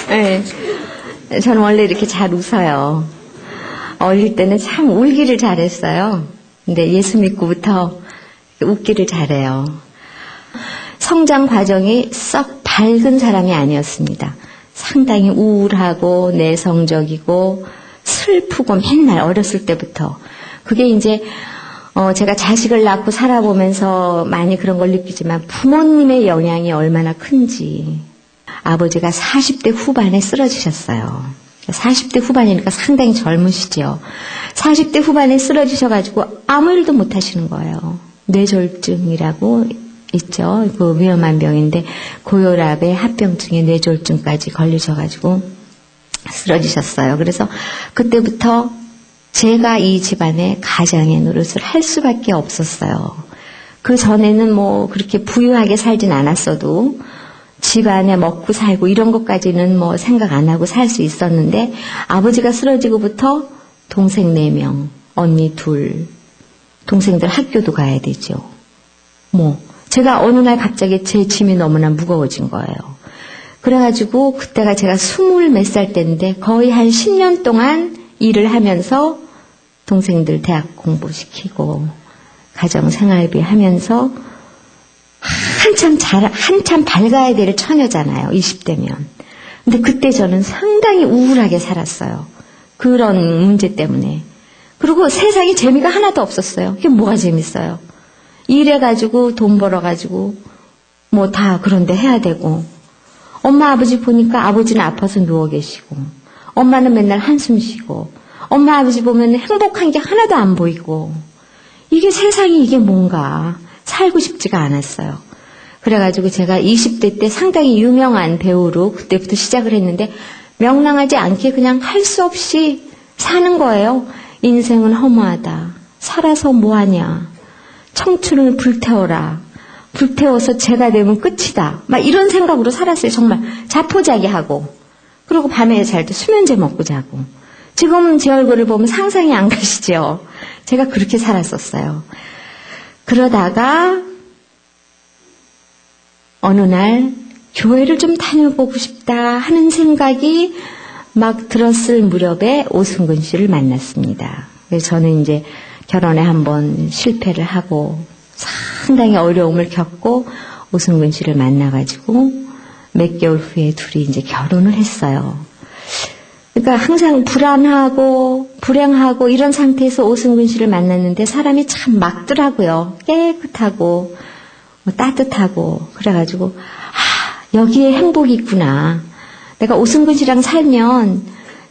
네. 저는 원래 이렇게 잘 웃어요. 어릴 때는 참 울기를 잘했어요. 근데 예수 믿고부터 웃기를 잘해요. 성장 과정이 썩 밝은 사람이 아니었습니다. 상당히 우울하고 내성적이고 슬프고 맨날 어렸을 때부터. 그게 이제 제가 자식을 낳고 살아보면서 많이 그런 걸 느끼지만 부모님의 영향이 얼마나 큰지. 아버지가 40대 후반에 쓰러지셨어요. 40대 후반이니까 상당히 젊으시죠. 40대 후반에 쓰러지셔가지고 아무 일도 못 하시는 거예요. 뇌졸중이라고 있죠. 그 위험한 병인데 고혈압에 합병증에 뇌졸중까지 걸리셔가지고 쓰러지셨어요. 그래서 그때부터 제가 이 집안의 가장의 노릇을 할 수밖에 없었어요. 그 전에는 뭐 그렇게 부유하게 살진 않았어도 집안에 먹고 살고 이런 것까지는 뭐 생각 안 하고 살 수 있었는데 아버지가 쓰러지고부터 동생 4명, 언니 2, 동생들 학교도 가야 되죠. 제가 어느 날 갑자기 제 짐이 너무나 무거워진 거예요. 그래가지고 그때가 제가 20 몇 살 때인데 거의 한 10년 동안 일을 하면서 동생들 대학 공부시키고 가정생활비 하면서 한참 밝아야 될 처녀잖아요. 20대면. 근데 그때 저는 상당히 우울하게 살았어요. 그런 문제 때문에. 그리고 세상에 재미가 하나도 없었어요. 이게 뭐가 재밌어요? 일해가지고 돈 벌어가지고 뭐 다 그런데 해야 되고 엄마 아버지 보니까 아버지는 아파서 누워 계시고 엄마는 맨날 한숨 쉬고 엄마 아버지 보면 행복한 게 하나도 안 보이고 이게 세상이 이게 뭔가 살고 싶지가 않았어요. 그래가지고 제가 20대 때 상당히 유명한 배우로 그때부터 시작을 했는데 명랑하지 않게 그냥 할 수 없이 사는 거예요. 인생은 허무하다. 살아서 뭐하냐. 청춘을 불태워라. 불태워서 제가 되면 끝이다. 막 이런 생각으로 살았어요. 정말 자포자기하고. 그리고 밤에 잘 때 수면제 먹고 자고. 지금 제 얼굴을 보면 상상이 안 가시죠. 제가 그렇게 살았었어요. 그러다가 어느 날 교회를 좀 다녀보고 싶다 하는 생각이 막 들었을 무렵에 오승근 씨를 만났습니다. 그래서 저는 이제 결혼에 한번 실패를 하고 상당히 어려움을 겪고 오승근 씨를 만나가지고 몇 개월 후에 둘이 이제 결혼을 했어요. 그러니까 항상 불안하고 불행하고 이런 상태에서 오승근 씨를 만났는데 사람이 참 맑더라고요. 깨끗하고 따뜻하고 그래가지고 여기에 행복이 있구나. 내가 오승근 씨랑 살면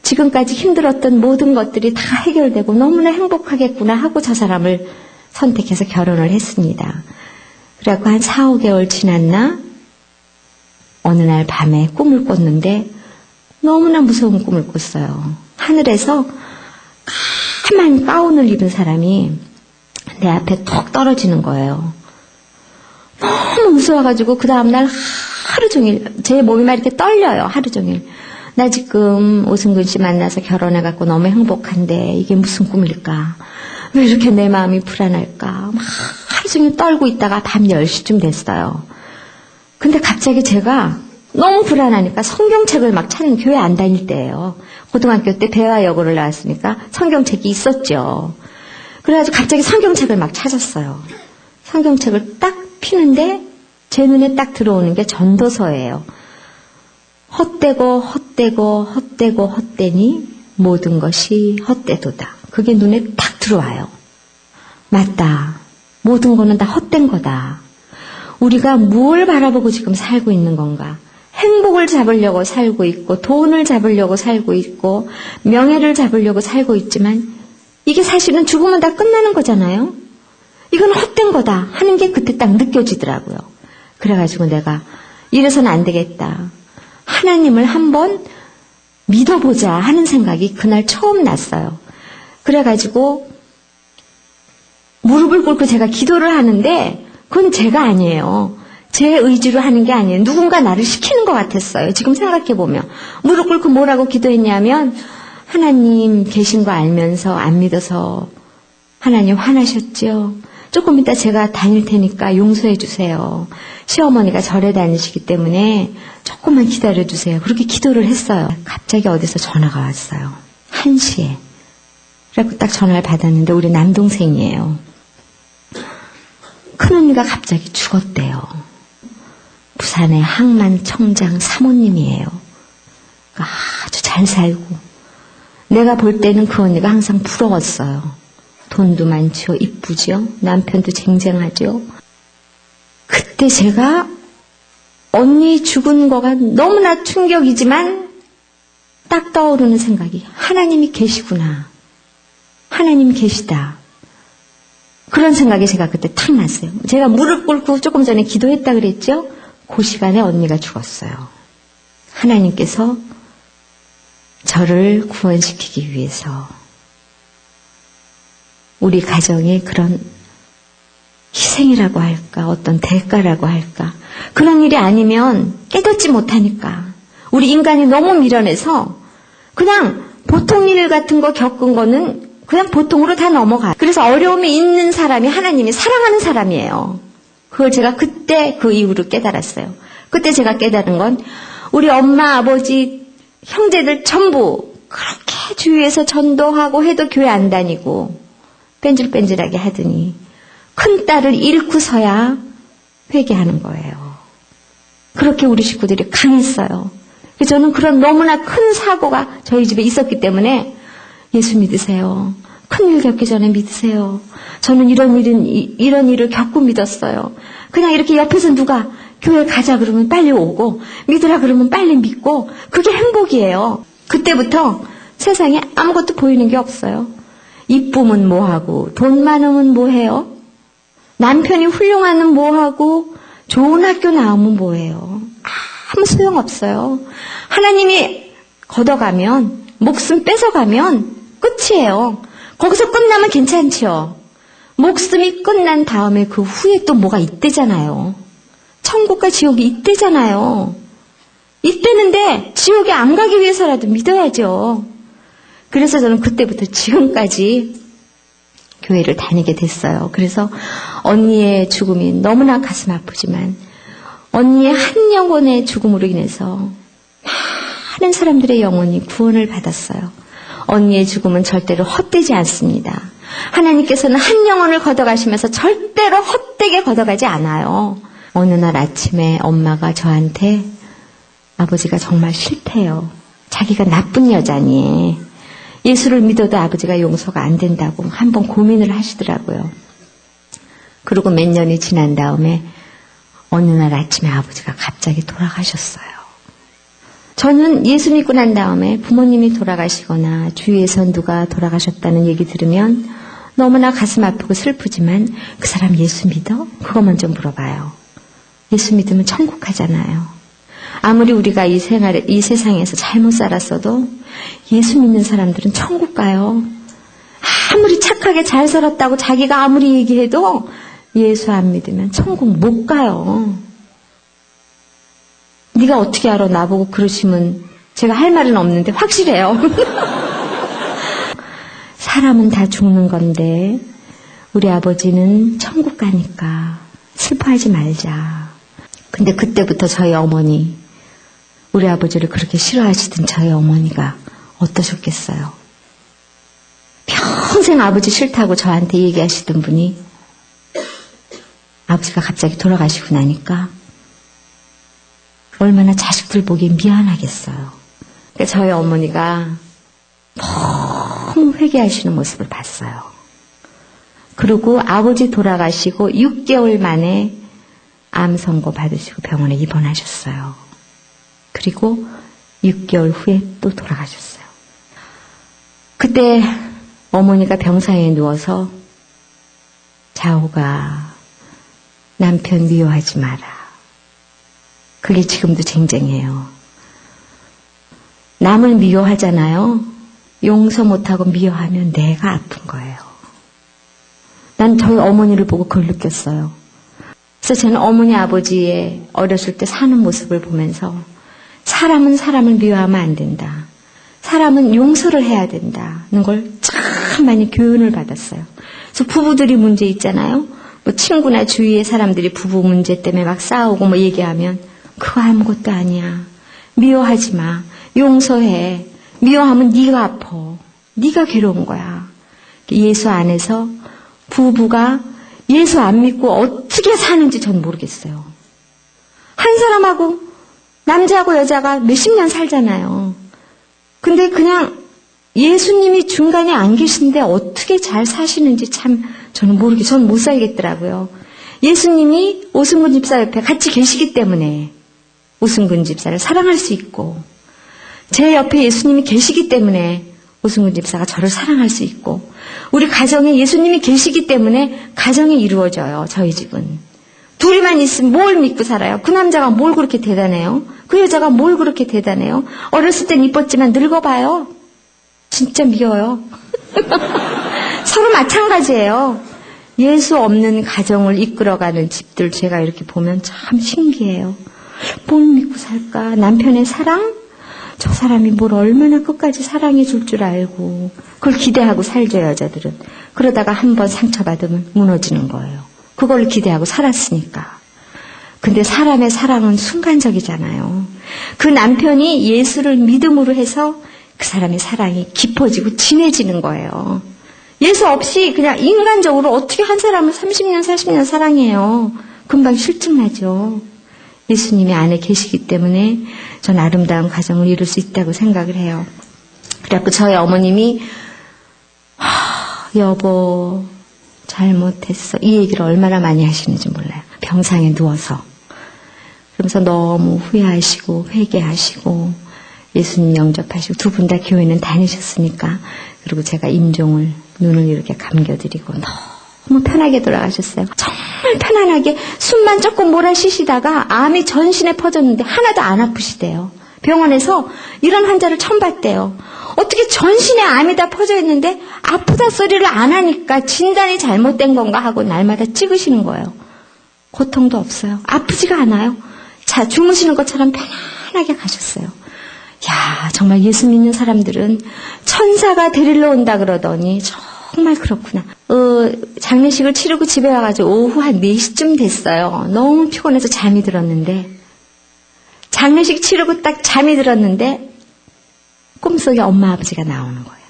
지금까지 힘들었던 모든 것들이 다 해결되고 너무나 행복하겠구나 하고 저 사람을 선택해서 결혼을 했습니다. 그래갖고 한 4, 5개월 지났나 어느 날 밤에 꿈을 꿨는데 너무나 무서운 꿈을 꿨어요. 하늘에서 까만 가운을 입은 사람이 내 앞에 톡 떨어지는 거예요. 너무 무서워가지고 그 다음날 하루 종일 제 몸이 막 이렇게 떨려요. 하루 종일. 나 지금 오승근 씨 만나서 결혼해갖고 너무 행복한데 이게 무슨 꿈일까? 왜 이렇게 내 마음이 불안할까? 막 하루 종일 떨고 있다가 밤 10시쯤 됐어요. 근데 갑자기 제가 너무 불안하니까 성경책을 막 찾는 교회 안 다닐 때예요. 고등학교 때 배화여고를 나왔으니까 성경책이 있었죠. 그래가지고 갑자기 성경책을 막 찾았어요. 성경책을 딱 피는데 제 눈에 딱 들어오는 게 전도서예요. 헛되고 헛되고 헛되고 헛되니 모든 것이 헛되도다. 그게 눈에 딱 들어와요. 맞다. 모든 거는 다 헛된 거다. 우리가 뭘 바라보고 지금 살고 있는 건가? 행복을 잡으려고 살고 있고 돈을 잡으려고 살고 있고 명예를 잡으려고 살고 있지만 이게 사실은 죽으면 다 끝나는 거잖아요. 이건 헛된 거다 하는 게 그때 딱 느껴지더라고요. 그래가지고 내가 이래서는 안 되겠다. 하나님을 한번 믿어보자 하는 생각이 그날 처음 났어요. 그래가지고 무릎을 꿇고 제가 기도를 하는데 그건 제가 아니에요. 제 의지로 하는 게 아니에요. 누군가 나를 시키는 것 같았어요. 지금 생각해보면. 무릎 꿇고 뭐라고 기도했냐면 하나님 계신 거 알면서 안 믿어서 하나님 화나셨죠. 조금 이따 제가 다닐 테니까 용서해 주세요. 시어머니가 절에 다니시기 때문에 조금만 기다려 주세요. 그렇게 기도를 했어요. 갑자기 어디서 전화가 왔어요. 1시에. 그래서 딱 전화를 받았는데 우리 남동생이에요. 큰언니가 갑자기 죽었대요. 부산의 항만청장 사모님이에요. 아주 잘 살고 내가 볼 때는 그 언니가 항상 부러웠어요. 돈도 많죠. 이쁘죠. 남편도 쟁쟁하죠. 그때 제가 언니 죽은 거가 너무나 충격이지만 딱 떠오르는 생각이 하나님이 계시구나. 하나님 계시다. 그런 생각이 제가 그때 탁 났어요. 제가 무릎 꿇고 조금 전에 기도했다 그랬죠? 그 시간에 언니가 죽었어요. 하나님께서 저를 구원시키기 위해서 우리 가정의 그런 희생이라고 할까, 어떤 대가라고 할까, 그런 일이 아니면 깨닫지 못하니까 우리 인간이 너무 미련해서 그냥 보통 일 같은 거 겪은 거는 그냥 보통으로 다 넘어가요. 그래서 어려움이 있는 사람이 하나님이 사랑하는 사람이에요. 그걸 제가 그때 그 이후로 깨달았어요. 그때 제가 깨달은 건 우리 엄마, 아버지, 형제들 전부 그렇게 주위에서 전도하고 해도 교회 안 다니고 뺀질뺀질하게 하더니 큰 딸을 잃고서야 회개하는 거예요. 그렇게 우리 식구들이 강했어요. 저는 그런 너무나 큰 사고가 저희 집에 있었기 때문에 예수 믿으세요. 큰일 겪기 전에 믿으세요. 저는 이런 일을 겪고 믿었어요. 그냥 이렇게 옆에서 누가 교회 가자 그러면 빨리 오고 믿으라 그러면 빨리 믿고 그게 행복이에요. 그때부터 세상에 아무것도 보이는 게 없어요. 이쁨은 뭐하고 돈 많으면 뭐해요? 남편이 훌륭하면 뭐하고 좋은 학교 나오면 뭐해요? 아무 소용없어요. 하나님이 걷어가면 목숨 뺏어가면 끝이에요. 거기서 끝나면 괜찮죠. 목숨이 끝난 다음에 그 후에 또 뭐가 있대잖아요. 천국과 지옥이 있대잖아요. 있대는데 지옥에 안 가기 위해서라도 믿어야죠. 그래서 저는 그때부터 지금까지 교회를 다니게 됐어요. 그래서 언니의 죽음이 너무나 가슴 아프지만 언니의 한 영혼의 죽음으로 인해서 많은 사람들의 영혼이 구원을 받았어요. 언니의 죽음은 절대로 헛되지 않습니다. 하나님께서는 한 영혼을 걷어가시면서 절대로 헛되게 걷어가지 않아요. 어느 날 아침에 엄마가 저한테 아버지가 정말 싫대요. 자기가 나쁜 여자니 예수를 믿어도 아버지가 용서가 안 된다고 한번 고민을 하시더라고요. 그리고 몇 년이 지난 다음에 어느 날 아침에 아버지가 갑자기 돌아가셨어요. 저는 예수 믿고 난 다음에 부모님이 돌아가시거나 주위에서 누가 돌아가셨다는 얘기 들으면 너무나 가슴 아프고 슬프지만 그 사람 예수 믿어? 그거 먼저 물어봐요. 예수 믿으면 천국 가잖아요. 아무리 우리가 이 세상에서 잘못 살았어도 예수 믿는 사람들은 천국 가요. 아무리 착하게 잘 살았다고 자기가 아무리 얘기해도 예수 안 믿으면 천국 못 가요. 네가 어떻게 알아? 나보고 그러시면 제가 할 말은 없는데 확실해요. 사람은 다 죽는 건데 우리 아버지는 천국 가니까 슬퍼하지 말자. 근데 그때부터 저희 어머니, 우리 아버지를 그렇게 싫어하시던 저희 어머니가 어떠셨겠어요? 평생 아버지 싫다고 저한테 얘기하시던 분이 아버지가 갑자기 돌아가시고 나니까 얼마나 자식들 보기에 미안하겠어요. 그러니까 저희 어머니가 너무 회개하시는 모습을 봤어요. 그리고 아버지 돌아가시고 6개월 만에 암 선고 받으시고 병원에 입원하셨어요. 그리고 6개월 후에 또 돌아가셨어요. 그때 어머니가 병상에 누워서 자오가 남편 미워하지 마라. 그게 지금도 쟁쟁해요. 남을 미워하잖아요. 용서 못하고 미워하면 내가 아픈 거예요. 난 저희 어머니를 보고 그걸 느꼈어요. 그래서 저는 어머니 아버지의 어렸을 때 사는 모습을 보면서 사람은 사람을 미워하면 안 된다. 사람은 용서를 해야 된다는 걸 참 많이 교훈을 받았어요. 그래서 부부들이 문제 있잖아요. 뭐 친구나 주위의 사람들이 부부 문제 때문에 막 싸우고 뭐 얘기하면 그거 아무것도 아니야. 미워하지 마. 용서해. 미워하면 네가 아파. 네가 괴로운 거야. 예수 안에서 부부가 예수 안 믿고 어떻게 사는지 전 모르겠어요. 한 사람하고 남자하고 여자가 몇십 년 살잖아요. 근데 그냥 예수님이 중간에 안 계신데 어떻게 잘 사시는지 참 저는 모르겠어요. 저는 못 살겠더라고요. 예수님이 오승근 집사 옆에 같이 계시기 때문에 오승근 집사를 사랑할 수 있고, 제 옆에 예수님이 계시기 때문에 오승근 집사가 저를 사랑할 수 있고, 우리 가정에 예수님이 계시기 때문에 가정이 이루어져요. 저희 집은. 둘이만 있으면 뭘 믿고 살아요? 그 남자가 뭘 그렇게 대단해요? 그 여자가 뭘 그렇게 대단해요? 어렸을 땐 이뻤지만 늙어봐요. 진짜 미워요. 서로 마찬가지예요. 예수 없는 가정을 이끌어가는 집들 제가 이렇게 보면 참 신기해요. 뭘 믿고 살까? 남편의 사랑? 저 사람이 뭘 얼마나 끝까지 사랑해 줄 줄 알고 그걸 기대하고 살죠, 여자들은. 그러다가 한번 상처받으면 무너지는 거예요. 그걸 기대하고 살았으니까. 근데 사람의 사랑은 순간적이잖아요. 그 남편이 예수를 믿음으로 해서 그 사람의 사랑이 깊어지고 진해지는 거예요. 예수 없이 그냥 인간적으로 어떻게 한 사람을 30년, 40년 사랑해요. 금방 실증나죠. 예수님이 안에 계시기 때문에 전 아름다운 가정을 이룰 수 있다고 생각을 해요. 그래갖고 저희 어머님이 여보 잘못했어. 이 얘기를 얼마나 많이 하시는지 몰라요. 병상에 누워서. 그러면서 너무 후회하시고 회개하시고 예수님 영접하시고 두 분 다 교회는 다니셨으니까. 그리고 제가 임종을 눈을 이렇게 감겨드리고 너무 편하게 돌아가셨어요. 정말 편안하게 숨만 조금 몰아쉬시다가 암이 전신에 퍼졌는데 하나도 안 아프시대요. 병원에서 이런 환자를 처음 봤대요. 어떻게 전신에 암이 다 퍼져 있는데 아프다 소리를 안 하니까 진단이 잘못된 건가 하고 날마다 찍으시는 거예요. 고통도 없어요. 아프지가 않아요. 자, 주무시는 것처럼 편안하게 가셨어요. 야, 정말 예수 믿는 사람들은 천사가 데리러 온다 그러더니 정말 그렇구나. 장례식을 치르고 집에 와가지고 오후 한 4시쯤 됐어요. 너무 피곤해서 잠이 들었는데 장례식 치르고 딱 잠이 들었는데 꿈속에 엄마 아버지가 나오는 거예요.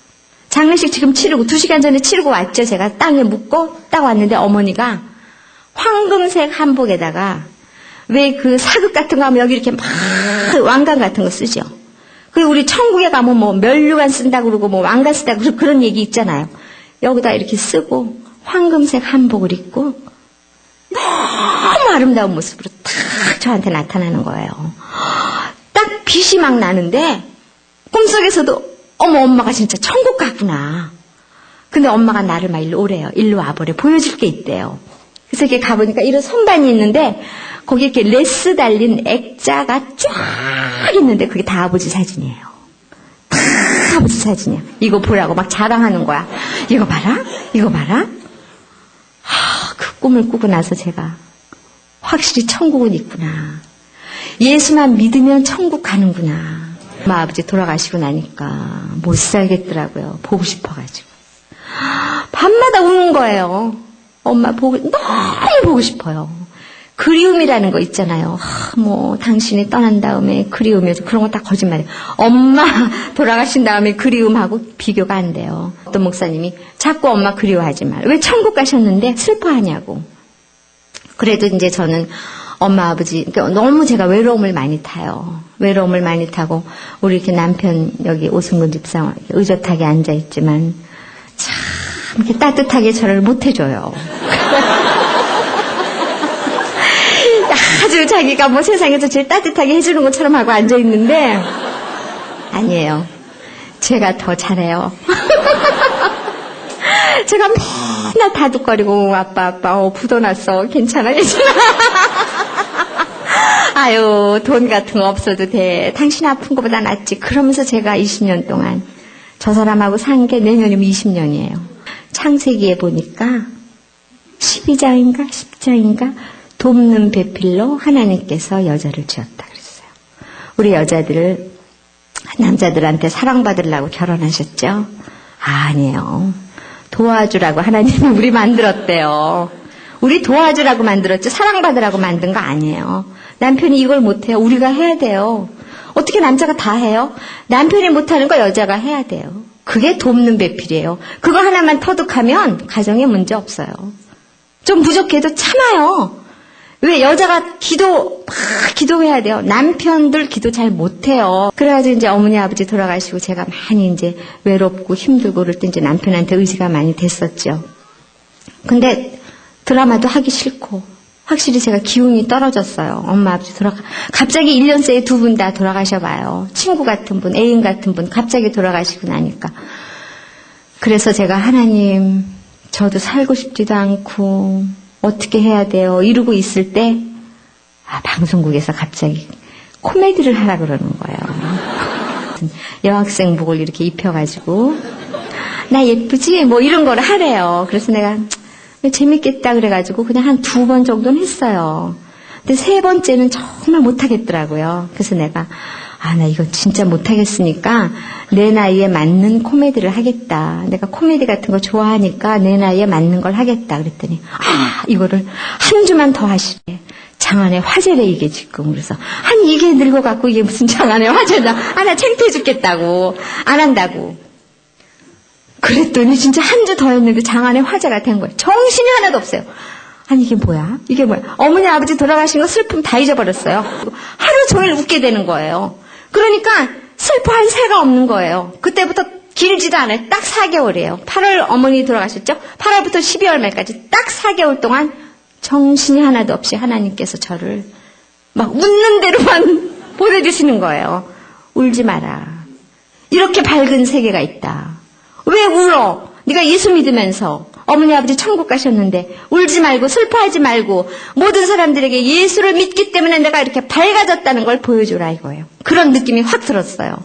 장례식 지금 치르고 2시간 전에 치르고 왔죠. 제가 땅에 묻고 딱 왔는데 어머니가 황금색 한복에다가 왜 그 사극 같은 거 하면 여기 이렇게 막 왕관 같은 거 쓰죠. 그리고 우리 천국에 가면 뭐 면류관 쓴다고 그러고 뭐 왕관 쓴다고 그러고 그런 얘기 있잖아요. 여기다 이렇게 쓰고 황금색 한복을 입고 너무 아름다운 모습으로 딱 저한테 나타나는 거예요. 딱 빛이 막 나는데 꿈속에서도 어머 엄마가 진짜 천국 같구나. 근데 엄마가 나를 막 일로 오래요. 일로 와보래. 보여줄 게 있대요. 그래서 이렇게 가보니까 이런 선반이 있는데 거기에 이렇게 레스 달린 액자가 쫙 있는데 그게 다 아버지 사진이에요. 다 아버지 사진이야. 이거 보라고 막 자랑하는 거야. 이거 봐라. 이거 봐라. 그 꿈을 꾸고 나서 제가 확실히 천국은 있구나. 예수만 믿으면 천국 가는구나. 엄마 아버지 돌아가시고 나니까 못 살겠더라고요. 보고 싶어가지고. 밤마다 우는 거예요. 엄마 너무 보고 싶어요. 그리움이라는 거 있잖아요. 뭐 당신이 떠난 다음에 그리움이어서 그런 거 다 거짓말이에요. 엄마 돌아가신 다음에 그리움하고 비교가 안 돼요. 어떤 목사님이 자꾸 엄마 그리워하지 말. 왜 천국 가셨는데 슬퍼하냐고. 그래도 이제 저는 엄마 아버지 그러니까 너무 제가 외로움을 많이 타요. 외로움을 많이 타고 우리 이렇게 남편 여기 오승근 집사 의젓하게 앉아 있지만 참 이렇게 따뜻하게 저를 못 해줘요. 아주 자기가 뭐 세상에서 제일 따뜻하게 해주는 것처럼 하고 앉아 있는데 아니에요. 제가 더 잘해요. 제가 맨날 다독거리고 아빠 부도 났어. 괜찮아. 아유 돈 같은 거 없어도 돼. 당신 아픈 것보다 낫지. 그러면서 제가 20년 동안 저 사람하고 산 게 내년이면 20년이에요. 창세기에 보니까 12장인가 10장인가 돕는 배필로 하나님께서 여자를 지었다 그랬어요. 우리 여자들을 남자들한테 사랑받으려고 결혼하셨죠? 아니에요. 도와주라고 하나님이 우리 만들었대요. 우리 도와주라고 만들었지 사랑받으라고 만든 거 아니에요. 남편이 이걸 못해요. 우리가 해야 돼요. 어떻게 남자가 다 해요? 남편이 못하는 거 여자가 해야 돼요. 그게 돕는 배필이에요. 그거 하나만 터득하면 가정에 문제 없어요. 좀 부족해도 참아요. 왜 여자가 기도해야 돼요. 남편들 기도 잘 못해요. 그래가지고 이제 어머니 아버지 돌아가시고 제가 많이 이제 외롭고 힘들고 그럴 때 이제 남편한테 의지가 많이 됐었죠. 근데 드라마도 하기 싫고 확실히 제가 기운이 떨어졌어요. 엄마 아버지 갑자기 1년 새에 두 분 다 돌아가셔봐요. 친구 같은 분, 애인 같은 분 갑자기 돌아가시고 나니까. 그래서 제가 하나님 저도 살고 싶지도 않고 어떻게 해야 돼요? 이러고 있을 때 방송국에서 갑자기 코미디를 하라 그러는 거예요. 여학생복을 이렇게 입혀가지고 나 예쁘지? 뭐 이런 걸 하래요. 그래서 내가 재밌겠다 그래가지고 그냥 한 2번 정도는 했어요. 근데 3번째는 정말 못하겠더라고요. 그래서 내가 나 이건 진짜 못하겠으니까 내 나이에 맞는 코미디를 하겠다. 내가 코미디 같은 거 좋아하니까 내 나이에 맞는 걸 하겠다. 그랬더니 이거를 한 주만 더 하시래. 장안의 화제래 이게 지금. 그래서 이게 늙어갖고 이게 무슨 장안의 화제다. 나 창피해 죽겠다고. 안 한다고. 그랬더니 진짜 한 주 더 했는데 장안의 화제가 된 거예요. 정신이 하나도 없어요. 이게 뭐야? 이게 뭐야? 어머니 아버지 돌아가신 거 슬픔 다 잊어버렸어요. 하루 종일 웃게 되는 거예요. 그러니까 슬퍼할 새가 없는 거예요. 그때부터 길지도 않아요. 딱 4개월이에요. 8월 어머니 돌아가셨죠? 8월부터 12월 말까지 딱 4개월 동안 정신이 하나도 없이 하나님께서 저를 막 웃는 대로만 보내주시는 거예요. 울지 마라. 이렇게 밝은 세계가 있다. 왜 울어? 네가 예수 믿으면서 어머니 아버지 천국 가셨는데 울지 말고 슬퍼하지 말고 모든 사람들에게 예수를 믿기 때문에 내가 이렇게 밝아졌다는 걸 보여주라 이거예요. 그런 느낌이 확 들었어요.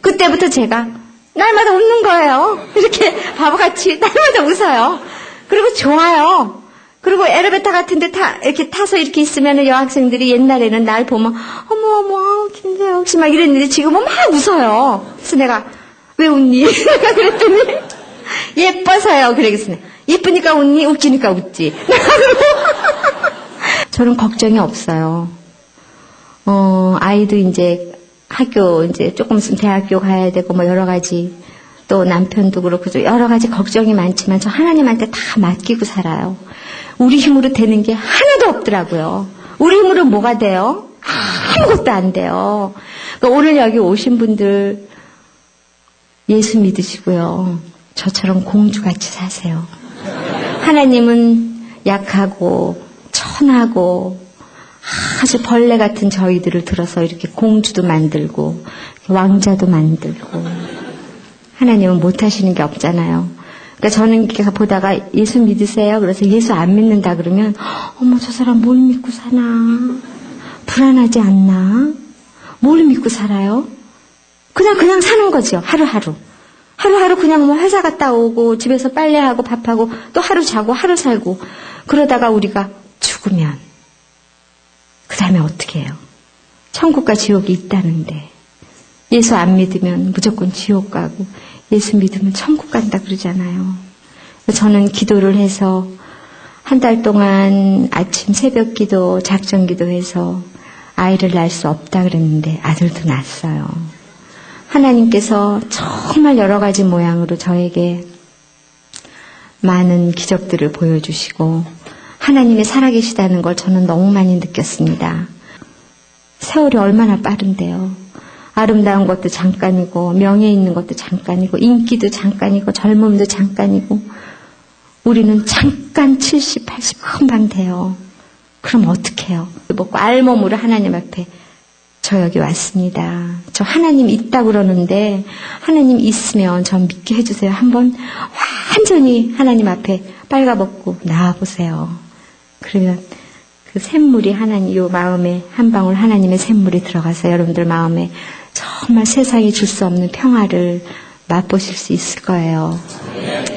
그때부터 제가 날마다 웃는 거예요. 이렇게 바보같이 날마다 웃어요. 그리고 좋아요. 그리고 엘리베이터 같은 데 이렇게 타서 이렇게 있으면 여학생들이 옛날에는 날 보면 어머 김재혁 씨 막 이랬는데 지금은 막 웃어요. 그래서 내가 왜 웃니? 그랬더니 예뻐서요. 그러겠어요. 예쁘니까 웃니? 웃기니까 웃지. 저는 걱정이 없어요. 아이도 이제 학교 이제 조금 있으면 대학교 가야 되고 뭐 여러 가지 또 남편도 그렇고 여러 가지 걱정이 많지만 저 하나님한테 다 맡기고 살아요. 우리 힘으로 되는 게 하나도 없더라고요. 우리 힘으로 뭐가 돼요? 아무것도 안 돼요. 그러니까 오늘 여기 오신 분들 예수 믿으시고요. 저처럼 공주같이 사세요. 하나님은 약하고 천하고 아주 벌레 같은 저희들을 들어서 이렇게 공주도 만들고 왕자도 만들고 하나님은 못하시는 게 없잖아요. 그러니까 저는 이렇게 보다가 예수 믿으세요? 그래서 예수 안 믿는다 그러면 어머 저 사람 뭘 믿고 사나? 불안하지 않나? 뭘 믿고 살아요? 그냥 사는 거죠. 하루하루 그냥 뭐 회사 갔다 오고 집에서 빨래하고 밥하고 또 하루 자고 하루 살고 그러다가 우리가 죽으면 그 다음에 어떻게 해요? 천국과 지옥이 있다는데 예수 안 믿으면 무조건 지옥 가고 예수 믿으면 천국 간다 그러잖아요. 저는 기도를 해서 한 달 동안 아침 새벽 기도 작정 기도해서 아이를 낳을 수 없다 그랬는데 아들도 낳았어요. 하나님께서 정말 여러 가지 모양으로 저에게 많은 기적들을 보여주시고 하나님이 살아계시다는 걸 저는 너무 많이 느꼈습니다. 세월이 얼마나 빠른데요. 아름다운 것도 잠깐이고 명예 있는 것도 잠깐이고 인기도 잠깐이고 젊음도 잠깐이고 우리는 잠깐 70, 80 금방 돼요. 그럼 어떻게 해요? 먹고 알몸으로 하나님 앞에 저 여기 왔습니다. 저 하나님 있다고 그러는데 하나님 있으면 전 믿게 해주세요. 한번 완전히 하나님 앞에 빨가벗고 나와보세요. 그러면 그 샘물이 하나님 요 마음에 한 방울 하나님의 샘물이 들어가서 여러분들 마음에 정말 세상이 줄 수 없는 평화를 맛보실 수 있을 거예요.